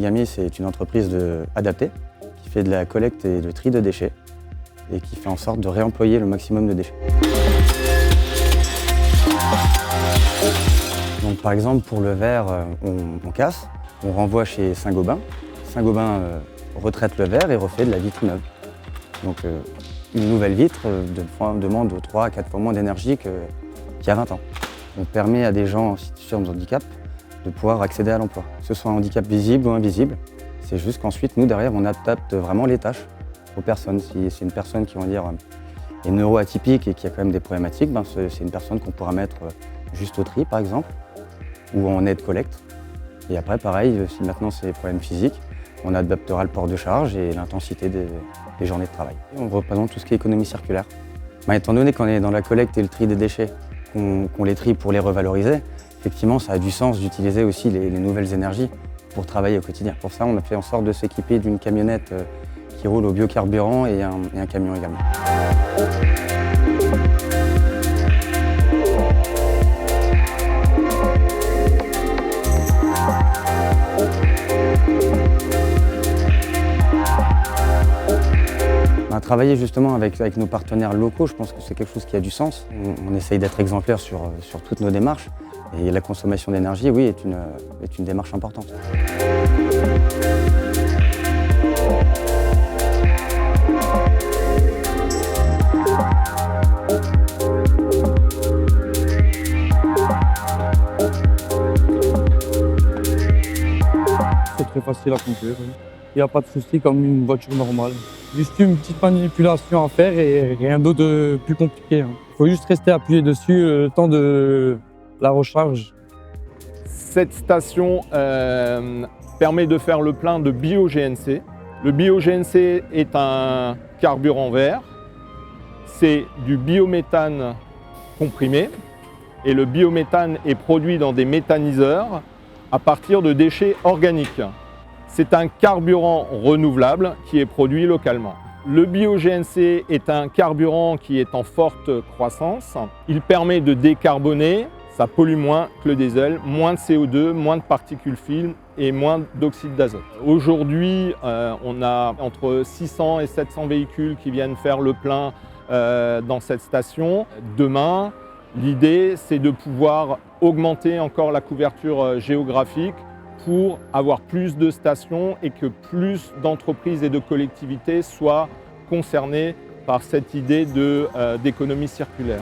Origami, c'est une entreprise adaptée qui fait de la collecte et le tri de déchets et qui fait en sorte de réemployer le maximum de déchets. Donc, par exemple, pour le verre, on casse, on renvoie chez Saint-Gobain. Saint-Gobain retraite le verre et refait de la vitre neuve. Donc, une nouvelle vitre demande 3 à 4 fois moins d'énergie qu'il y a 20 ans. On permet à des gens en situation de handicap de pouvoir accéder à l'emploi, que ce soit un handicap visible ou invisible. C'est juste qu'ensuite, nous, derrière, on adapte vraiment les tâches aux personnes. Si c'est une personne qui, on va dire, est neuroatypique et qui a quand même des problématiques, c'est une personne qu'on pourra mettre juste au tri, par exemple, ou en aide collecte. Et après, pareil, si maintenant c'est des problèmes physiques, on adaptera le port de charge et l'intensité des journées de travail. Et on représente tout ce qui est économie circulaire. Étant donné qu'on est dans la collecte et le tri des déchets, qu'on les trie pour les revaloriser, effectivement, ça a du sens d'utiliser aussi les nouvelles énergies pour travailler au quotidien. Pour ça, on a fait en sorte de s'équiper d'une camionnette qui roule au biocarburant et un camion également. Travailler justement avec nos partenaires locaux, je pense que c'est quelque chose qui a du sens. On essaye d'être exemplaire sur toutes nos démarches. Et la consommation d'énergie, oui, est une démarche importante. C'est très facile à conduire. Il n'y a pas de souci comme une voiture normale. Juste une petite manipulation à faire et rien d'autre de plus compliqué. Il faut juste rester appuyé dessus le temps de la recharge. Cette station permet de faire le plein de bio-GNC. Le bio-GNC est un carburant vert. C'est du biométhane comprimé. Et le biométhane est produit dans des méthaniseurs à partir de déchets organiques. C'est un carburant renouvelable qui est produit localement. Le bio-GNC est un carburant qui est en forte croissance. Il permet de décarboner, ça pollue moins que le diesel, moins de CO2, moins de particules fines et moins d'oxyde d'azote. Aujourd'hui, on a entre 600 et 700 véhicules qui viennent faire le plein dans cette station. Demain, l'idée, c'est de pouvoir augmenter encore la couverture géographique pour avoir plus de stations et que plus d'entreprises et de collectivités soient concernées par cette idée d'économie circulaire.